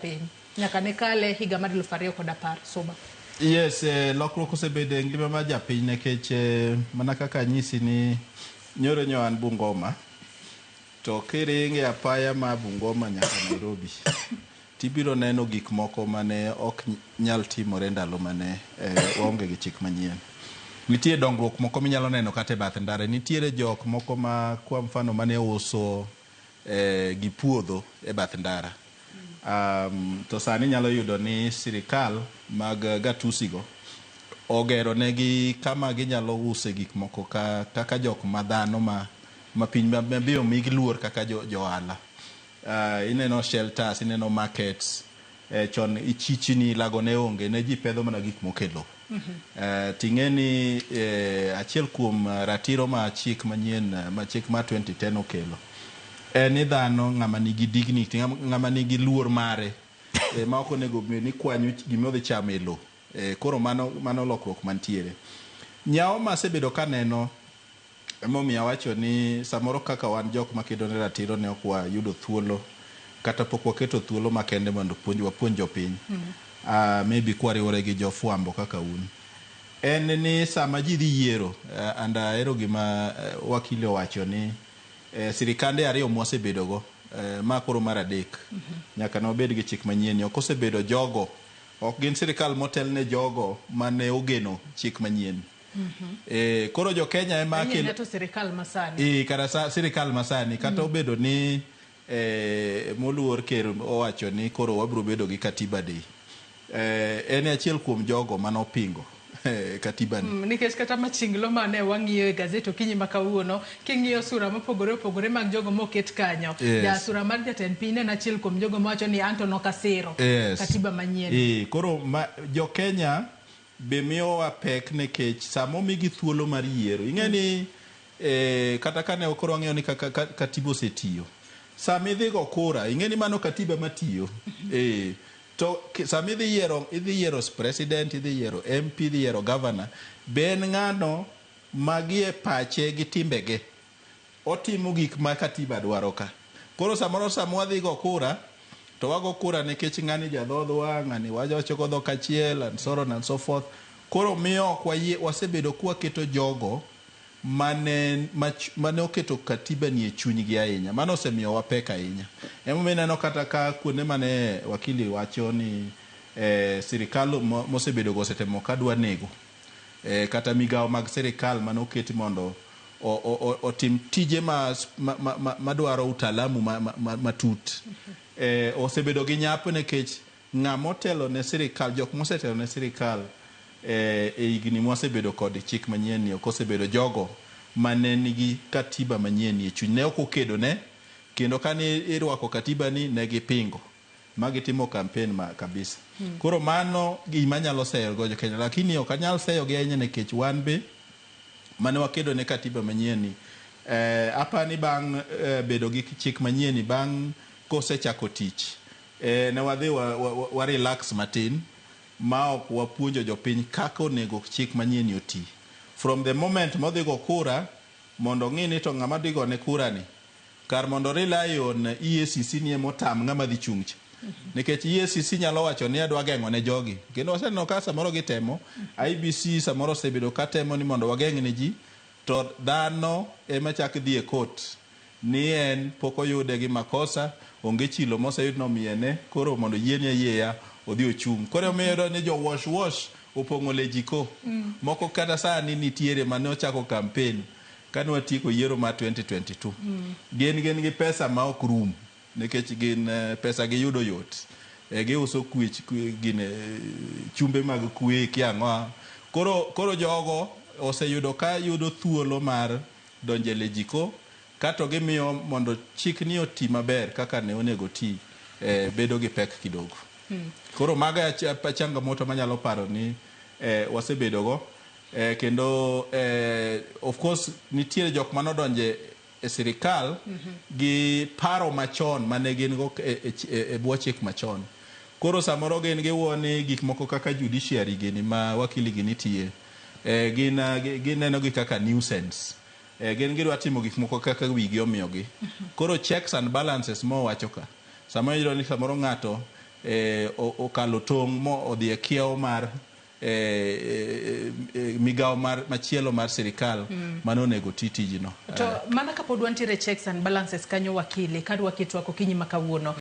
piny nyaka ne kale higa mar 2010 Suba. Yes, lokruok osebedo e ngima mar japiny nikech mana kaka nyisi ni nyoro nyoan Bungoma to kiringe apaya ma Bungoma nyaka Nairobi tibiro neno gik moko mane ok nyal timore ndalo mane waonge gi chik manyien. Nitie dongruok moko minyalo neno kata e bath ndara. Nitiere jok moko ma kwa mfano mane uso gi puodho e bath ndara. To sani nyalo yudo ni sirikal mag gatusigo ogero negi kama ginyalo use gik moko kaka jok madhano ma piny mabiyo migi luor kaka joala. Ineno shelters, ineno markets, chon ichichni lagone onge ne ji pedho mana gik mokelo. Ting'eni achiel kuom ratiro ma chik manyien ma chik ma 2010 okelo ni dhano ng'ama nigi dignity, ng'ama nigi luor mare ma ok onego bed ni kwanyo gima odhi chamo e lo. Koro mano lokruok mantiere. Nyawo ma asebedo kaneno emomiyo awacho ni samoro kaka wan jok makedo ne ratiro ne ok wayudo thuolo kata pok waketo thuolo makende mondo wapuonj jopiny. Maybe kwariwore gi jofwambo kaka un. En ni sama ji dhi yiero, ahero gima wakili owacho ni sirikande ariyo mwasebedogo ma koro mar adek nyaka nobed gi chik manyien. Ok osebedo jogo, ok gin sirikal motel ne jogo mane ogeno chik manyien. Koro jo Kenya ema to sirikal masani. Kata sirikal masani kata obedo ni moluor ker owacho ni koro wabiro bedo gi katiba day. En achiel kuom jogo manopingo katiba ni. Nikech kata machinglo mane wang'iyo e gazeto kinyi makawuono king'iyo sura mopogore opogore mag jogo moket kanyo. Ja sura mar jatend piny en achiel kuom jogo mawacho ni Anton Okasiro katiba manyien. Koro jo Kenya be miyowa pek nikech samo migi thuolo mar yiero. Ing'eni kata kane okoro wang'iyo ni katiba osetiyo. Sama idhi go kura, ing'eni mano katiba matiyo. To sama idhi yiero president, idhi yiero MP, idhi yiero governor, ben ng'ano magie pache gi timbege otimo gik ma katiba dwaro ka. Koro samoro sama wadhi go kura, to wago kura nikech ng'ani jadhodhwa, ng'ani wajochoko dhok achiel and so on and so forth. Koro miyo wasebedo kwaketo jogo mane oketo katiba ni e chunygi ahinya. Mano osemiyo wapek ahinya. Emomiyo neno kata ka kuonde mane wakili wacho ni sirikal mosebedo go osetemo kadwa nego kata migawo mag sirikal mane oketi mondo otim tije madwaro utalamu matut. Osebedo gi nyapo nikech ng'amotelo ne sirikal, jok mosetelo ne sirikal higni mosebedo kod chik manyien ni ok osebedo jogo mane nigi katiba manyien e chuny. Ne ok okedo ne kendo kane irwako katiba ni ne gipingo magitimo campaign kabisa. Koro mano gima nyalo seyo go Kenya, lakini ok anyal seyo gi ahinya nikech wan be mane wakedo ne katiba manyien ni apani bang' bedo gi chik manyien ni bang' kosechako tich ne wadhi wa relax matin ma ok wapuonjo jopiny kaka onego chik manyien ni oti. From the moment modhi go kura mondo ng'i ni to ng'ama dhi go ne kura ni kar mondo rely on EACC ni motam ng'ama dhi chung'cha. Nikech EACC nyalo wacho ni adwa geng'o ne jogi. Kendo waseneno ka samoro gitemo, IBC samoro osebedo katemo ni mondo wageng' ne ji, to dhano ema chak dhi e court ni en pok oyude gi makosa, onge chilo moseyud nomiene, koro mondo yiene yieya odhi ochung'. Koro omiyo ni jo wash opong'o lejiko. Moko kata sani nitiere mane ochako campaign kane watieko yiero ma 2022. Gin gi pesa ma ok rum nikech gin pesa gi yudo yot. Giuso kwich gin chumbe mag kwe kiang'o. Koro jogo oseyudo ka yudo thuolo mar donje lejiko kato gimiyo mondo chik ni oti maber kaka ne onego ti bedo gi pek kidogo. Koro maga changamoto manyalo paro ni wasebedo go. Kendo of course nitiere jok manodonje e sirikal gi paro machon mane gin go e bwo chik machon. Koro samoro gin giwuoni gik moko kaka judiciary gini ma wakili gini tiye gineno gi kaka nuisance. Gin gidwa timo gik moko kaka wigi omiyogi. Koro checks and balances mo wacho ka. Samoro ni samoro ng'ato okalo tong' mo odhi e kiewo mar migawo machielo mar sirikal mano onego tijno. To mana kapod wantiere checks and balances kanyo wakili kadwa kitwako kinyi makawuono